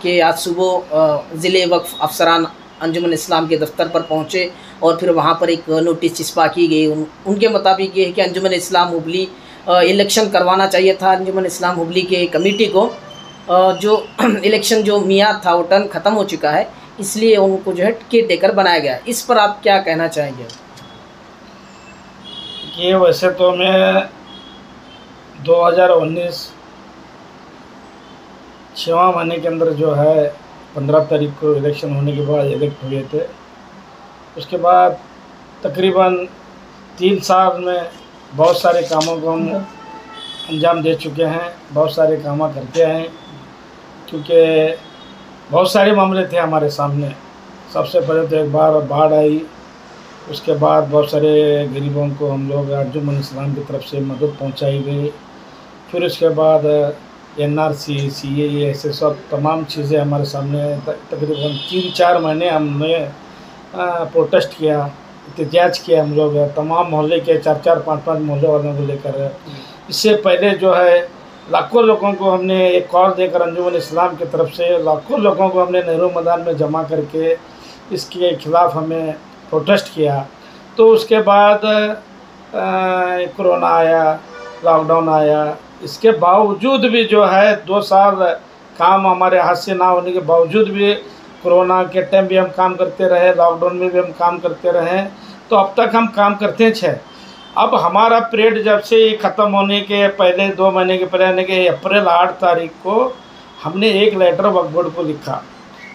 कि आज सुबह ज़िले वक्फ अफसरान अंजुमन इस्लाम के दफ्तर पर पहुँचे और फिर वहाँ पर एक नोटिस चिस्पा की गई। उनके मुताबिक ये है कि अंजुमन इस्लाम हुबली इलेक्शन करवाना चाहिए था। अंजुमन इस्लाम हुबली के कमेटी को जो इलेक्शन जो मियाद था वो टर्म ख़त्म हो चुका है, इसलिए उनको जो है केयर टेकर बनाया गया। इस पर आप क्या कहना चाहेंगे? कि वैसे तो मैं 2019 6वां महीने के अंदर जो है 15 तारीख को इलेक्शन होने के बाद इलेक्ट हुए थे। उसके बाद तकरीबन 3 साल में बहुत सारे कामों को हम अंजाम दे चुके हैं, बहुत सारे काम करते हैं, क्योंकि बहुत सारे मामले थे हमारे सामने। सबसे पहले तो एक बार बाढ़ आई, उसके बाद बहुत सारे गरीबों को हम लोग अंजुमन इस्लाम की तरफ से मदद पहुंचाई गई। फिर उसके बाद NRC CAA ऐसे सब तमाम चीज़ें हमारे सामने तकरीबन 3-4 महीने हमने प्रोटेस्ट किया, एहतजाज किया। हम लोग तमाम मोहल्ले के 4-4, 5-5 मोहल्ले वालों को लेकर। इससे पहले जो है लाखों लोगों को हमने एक कॉल देकर अंजुमन इस्लाम की तरफ से लाखों लोगों को हमने नेहरू मैदान में जमा करके इसके खिलाफ़ हमें प्रोटेस्ट किया। तो उसके बाद कोरोना आया, लॉकडाउन आया। इसके बावजूद भी जो है 2 साल काम हमारे हाथ से ना होने के बावजूद भी कोरोना के टाइम भी हम काम करते रहे, लॉकडाउन में भी हम काम करते रहे। तो अब तक हम काम करते हैं। अब हमारा पीरियड जब से ख़त्म होने के पहले 2 महीने के पहले यानी कि अप्रैल 8 तारीख को हमने एक लेटर वक्फ बोर्ड को लिखा।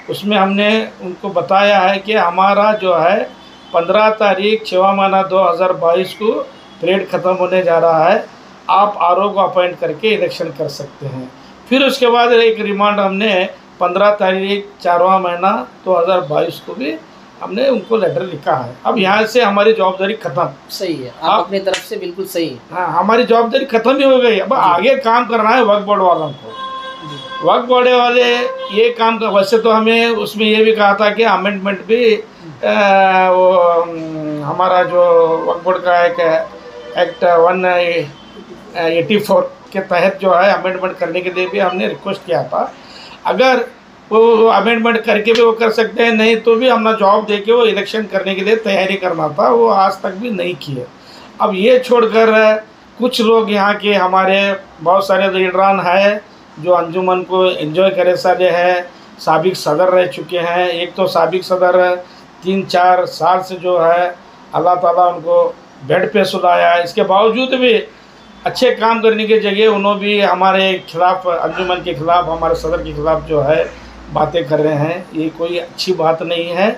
उसमें हमने उनको बताया है कि हमारा जो है 15 तारीख 6वां महीना 2022 को पीरियड ख़त्म होने जा रहा है, आप RO को अपॉइंट करके इलेक्शन कर सकते हैं। फिर उसके बाद एक रिमांड हमने 15 तारीख 4वां महीना 2022 को भी हमने उनको लेटर लिखा है। अब यहाँ से हमारी जवाबदारी ख़त्म। सही है, आप अपनी तरफ से बिल्कुल सही है। हाँ, हमारी जवाबदारी ख़त्म ही हो गई। अब आगे काम करना है वक्फ बोर्ड वालों को। वक्फ बोर्ड वाले ये काम कर, वैसे तो हमें उसमें ये भी कहा था कि अमेंडमेंट भी वो हमारा जो वक्फ बोर्ड का एक एक्ट 184 के तहत जो है अमेंडमेंट करने के लिए भी हमने रिक्वेस्ट किया था। अगर वो अमेंडमेंट करके भी वो कर सकते हैं, नहीं तो भी हमने जवाब दे के वो इलेक्शन करने के लिए तैयारी करना था, वो आज तक भी नहीं किए। अब ये छोड़कर कुछ लोग यहाँ के हमारे बहुत सारे लीडरान हैं जो अंजुमन को एंजॉय करे साले हैं, साबिक सदर रह चुके हैं। एक तो साबिक सदर 3-4 साल से जो है अल्लाह ताला उनको बेड पे सुलाया है, इसके बावजूद भी अच्छे काम करने की जगह उन्होंने भी हमारे खिलाफ़, अंजुमन के ख़िलाफ़, हमारे सदर के ख़िलाफ़ जो है बातें कर रहे हैं। ये कोई अच्छी बात नहीं है।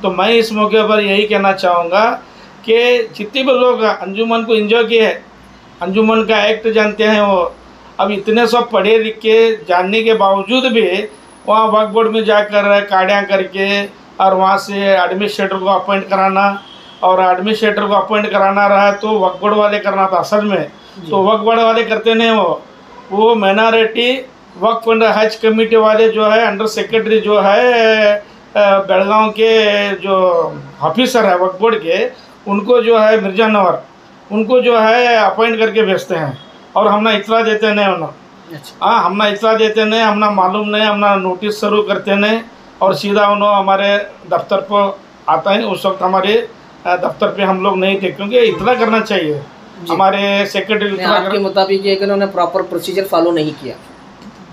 तो मैं इस मौके पर यही कहना चाहूँगा कि जितने भी लोग अंजुमन को एंजॉय किए, अंजुमन का एक्ट जानते हैं, वो अब इतने सब पढ़े लिखे जानने के बावजूद भी वहाँ वक्फ बोर्ड में जाकर काढ़ियाँ करके और वहाँ से एडमिनिस्ट्रेटर को अपॉइंट कराना, और एडमिनिस्ट्रेटर को अपॉइंट कराना रहा तो वक्फ बोर्ड वाले करना था असल में। तो वक्फ बोर्ड वाले करते नहीं, वो माइनॉरिटी वक्फ एंड हज कमेटी वाले जो है अंडर सेक्रेटरी जो है बेलगांव के जो ऑफिसर है वक्फ बोर्ड के, उनको जो है मिर्जा नवर, उनको जो है अपॉइंट करके भेजते हैं। और हमने इतला देते नहीं उन्होंने। हाँ, हमने इतला देते नहीं, हमने मालूम नहीं, हमने नोटिस शुरू करते नहीं, और सीधा उन्होंने हमारे दफ्तर पर आता है। उस वक्त हमारे दफ्तर पे हम लोग नहीं थे, क्योंकि इतना करना चाहिए। हमारे सेक्रेटरी आपके मुताबिक ये कि उन्होंने प्रॉपर प्रोसीजर फॉलो नहीं किया,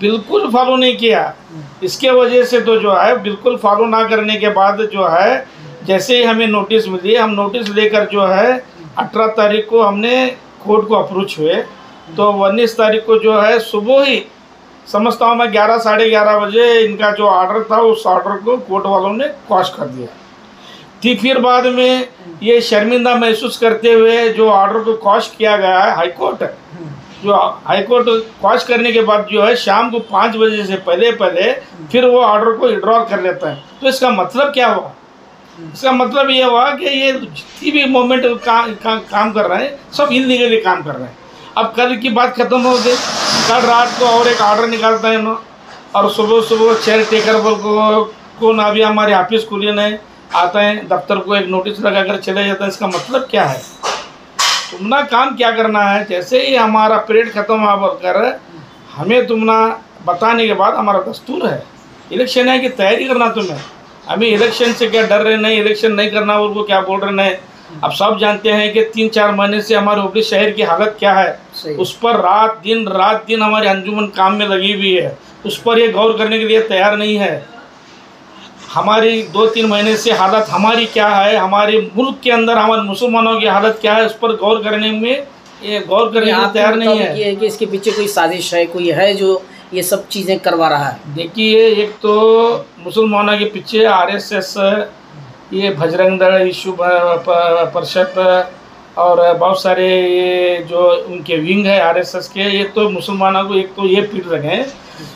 बिल्कुल फॉलो नहीं किया। इसके वजह से तो जो है बिल्कुल फॉलो ना करने के बाद जो है जैसे ही हमें नोटिस मिली, हम नोटिस लेकर जो है 18 तारीख को हमने कोर्ट को अप्रोच हुए। तो 19 तारीख को जो है सुबह ही समझता हूँ मैं 11, साढ़े 11 बजे इनका जो ऑर्डर था उस ऑर्डर को कोर्ट वालों ने क्वॉश कर दिया थी। फिर बाद में ये शर्मिंदा महसूस करते हुए जो ऑर्डर को क्वॉश किया गया है हाईकोर्ट, जो हाईकोर्ट क्वॉश करने के बाद जो है शाम को 5 बजे से पहले फिर वो ऑर्डर को विड्रॉ कर लेता है। तो इसका मतलब क्या हुआ? इसका मतलब ये हुआ कि ये जितनी भी मोमेंट काम कर रहे हैं सब इलीगली काम कर रहे हैं। अब कल की बात ख़त्म हो गई, कल रात को और एक ऑर्डर निकालता है इन्होंने, और सुबह चेयर टेकर को ना भी हमारे ऑफिस खुले नहीं आता है, दफ्तर को एक नोटिस लगा कर चले जाता है। इसका मतलब क्या है? तुमना काम क्या करना है? जैसे ही हमारा पीरियड ख़त्म कर हमें तुमना बताने के बाद, हमारा दस्तूर है इलेक्शन है कि तैयारी करना तुम्हें। अभी इलेक्शन से क्या डर रहे नहीं, इलेक्शन नहीं करना उनको क्या बोल रहे नहीं। अब सब जानते हैं कि 3-4 महीने से हमारे हुबली शहर की हालत क्या है। उस पर रात दिन हमारी अंजुमन काम में लगी हुई है, उस पर ये गौर करने के लिए तैयार नहीं है। हमारी 2-3 महीने से हालत हमारी क्या है, हमारे मुल्क के अंदर हमारे मुसलमानों की हालत क्या है, उस पर गौर करने में ये गौर करने में तैयार नहीं है। ये है कि इसके पीछे कोई साजिश है, कोई है जो ये सब चीज़ें करवा रहा है। देखिए, एक तो मुसलमानों के पीछे आरएसएस, ये बजरंग दल, विश्व परिषद और बहुत सारे ये जो उनके विंग है आरएसएस के, ये तो मुसलमानों को एक तो ये पीट रहे हैं।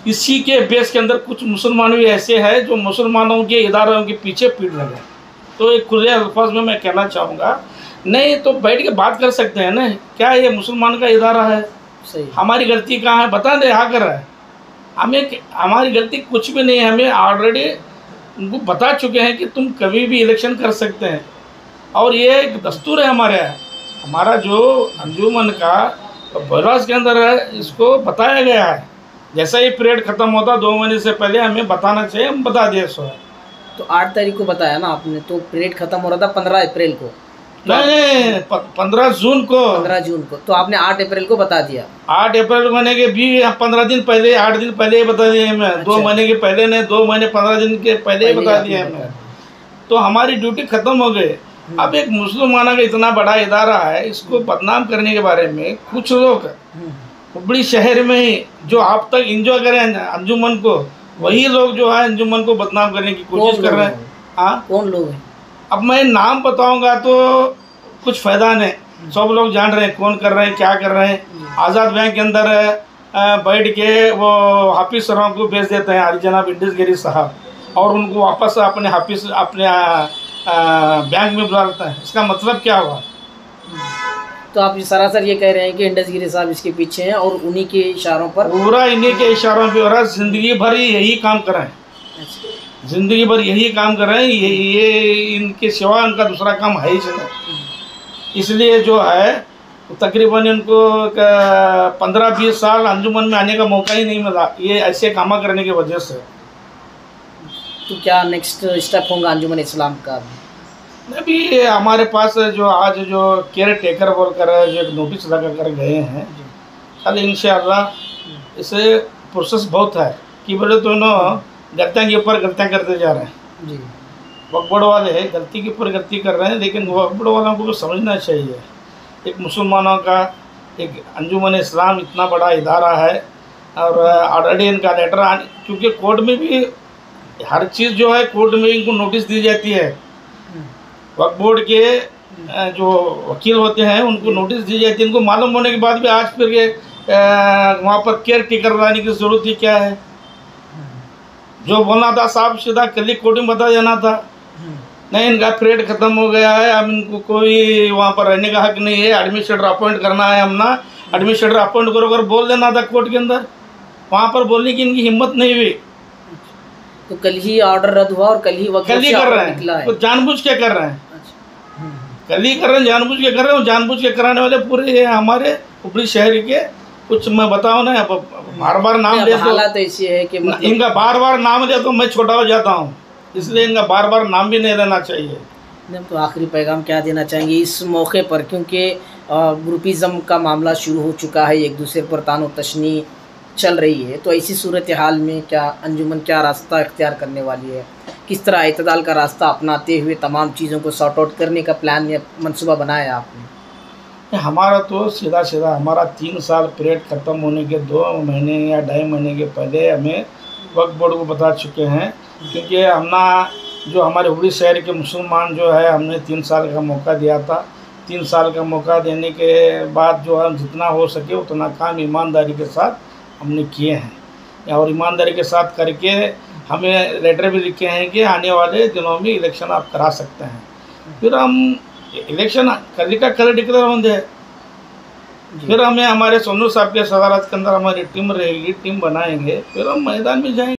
इसी के बेस के अंदर कुछ मुसलमान भी ऐसे हैं जो मुसलमानों के इदारों के पीछे पीट रहे हैं। तो एक खुले अल्फाज में मैं कहना चाहूँगा, नहीं तो बैठ के बात कर सकते हैं ना, क्या ये मुसलमान का इदारा है, सही, हमारी गलती कहाँ है, बता दे। हाँ कर रहा है, हमें हमारी गलती कुछ भी नहीं है। हमें ऑलरेडी उनको बता चुके हैं कि तुम कभी भी इलेक्शन कर सकते हैं, और ये एक दस्तूर है हमारा जो अंजुमन का बरस के अंदर है, इसको बताया गया है। जैसा ही पीरियड ख़त्म होता 2 महीने से पहले हमें बताना चाहिए, हम बता दिए सो। तो 8 तारीख को बताया ना आपने, तो पीरियड खत्म हो रहा था 15 अप्रैल को। नहीं, 15 जून को। 15 जून को, तो आपने 8 अप्रैल को बता दिया। 8 अप्रैल महीने के भी 15 दिन पहले, 8 दिन पहले ही बता दिए हमें। अच्छा। 2 महीने के पहले नहीं, 2 महीने 15 दिन के पहले ही बता दिए हमें। तो हमारी ड्यूटी खत्म हो गई। अब एक मुसलमानों का इतना बड़ा इदारा है, इसको बदनाम करने के बारे में कुछ लोग हुबली शहर में ही जो आप तक एंजॉय करें अंजुमन को, वही लोग जो है अंजुमन को बदनाम करने की कोशिश कर रहे हैं। हाँ, कौन लोग हैं? अब मैं नाम बताऊंगा तो कुछ फ़ायदा नहीं, सब लोग जान रहे हैं कौन कर रहे हैं, क्या कर रहे हैं। आज़ाद बैंक के अंदर बैठ के वो हाफिज सरों को भेज देते हैं, जनाब इंडिस गिरी साहब, और उनको वापस अपने हाफिज अपने बैंक में बुला लेते हैं। इसका मतलब क्या हुआ? तो आप सरासर ये कह रहे हैं कि इंडस गिरी साहब इसके पीछे हैं और उन्हीं के इशारों पर, पूरा इन्हीं के इशारों पे हो रहा है। ज़िंदगी भर यही काम कर रहे हैं, ज़िंदगी भर यही काम कर रहे हैं। ये इनके सिवा उनका दूसरा काम है ही नहीं। इसलिए जो है तकरीबन इनको 15-20 साल अंजुमन में आने का मौका ही नहीं मिला, ये ऐसे काम करने की वजह से। तो क्या नेक्स्ट स्टेप होगा अंजुमन इस्लाम का? अभी हमारे पास जो आज जो केयर टेकर बोलकर जो एक नोटिस लगा कर गए हैं, कल इंशाअल्लाह इसे प्रोसेस बहुत है कि बोले दोनों गलतियाँ के ऊपर गलतियाँ करते जा रहे हैं जी। वक्फ बोर्ड वाले गलती के ऊपर गलती कर रहे हैं, लेकिन वक्फ बोर्ड वालों को समझना चाहिए एक मुसलमानों का एक अंजुमन इस्लाम इतना बड़ा इदारा है, और ऑलरेडी इनका लेटर क्योंकि कोर्ट में भी हर चीज़ जो है कोर्ट में इनको नोटिस दी जाती है। वक्फ बोर्ड के जो वकील होते हैं उनको नोटिस दी जाती है। इनको मालूम होने के बाद भी आज फिर के वहाँ पर केयर टेकर लाने की ज़रूरत ही क्या है? जो बोलना था साहब सीधा कल ही कोर्ट में बता देना था। नहीं, इनका पीरियड ख़त्म हो गया है, अब इनको कोई वहाँ पर रहने का हक नहीं है, एडमिनिस्ट्रेटर अपॉइंट करना है, हम ना एडमिनिस्ट्रेटर अपॉइंट करो कर बोल देना था कोर्ट के अंदर। वहाँ पर बोलने की इनकी हिम्मत नहीं हुई। तो कल ही ऑर्डर रद्द हुआ और कल ही वक्त कल ही कर रहे हैं, तो जानबूझ के कर रहे हैं। कल ही कर रहे हैं, जानबूझ के कर रहे हैं। जानबूझ के कराने वाले पूरे हमारे हुबली शहर के कुछ मैं बताऊँ ना, बार बार नाम ले, हालात ऐसी है कि इनका बार बार नाम ले तो मैं छोटा हो जाता हूँ, इसलिए इनका बार बार नाम भी नहीं लेना चाहिए। तो आखिरी पैगाम क्या देना चाहेंगे इस मौके पर, क्योंकि ग्रुपिज़म का मामला शुरू हो चुका है, एक दूसरे पर तानो तशनी चल रही है, तो ऐसी सूरत हाल में क्या अंजुमन क्या रास्ता इख्तियार करने वाली है? किस तरह इत्तदाल का रास्ता अपनाते हुए तमाम चीज़ों को सॉर्ट आउट करने का प्लान या मंसूबा बनाया आपने? हमारा तो सीधा हमारा 3 साल पीरियड ख़त्म होने के 2 महीने या 2.5 महीने के पहले हमें वक्फ बोर्ड को बता चुके हैं, क्योंकि हमने जो हमारे हुबली शहर के मुसलमान जो है हमने 3 साल का मौका दिया था। 3 साल का मौका देने के बाद जो है जितना हो सके उतना काम ईमानदारी के साथ हमने किए हैं, और ईमानदारी के साथ करके हमें लेटर भी लिखे हैं कि आने वाले दिनों में इलेक्शन आप करा सकते हैं। फिर हम इलेक्शन कल का कल डिक्लेयर होंगे, फिर हमें हमारे सोनू साहब के सदारत के अंदर हमारी टीम रहेगी, टीम बनाएंगे, फिर हम मैदान में जाएंगे।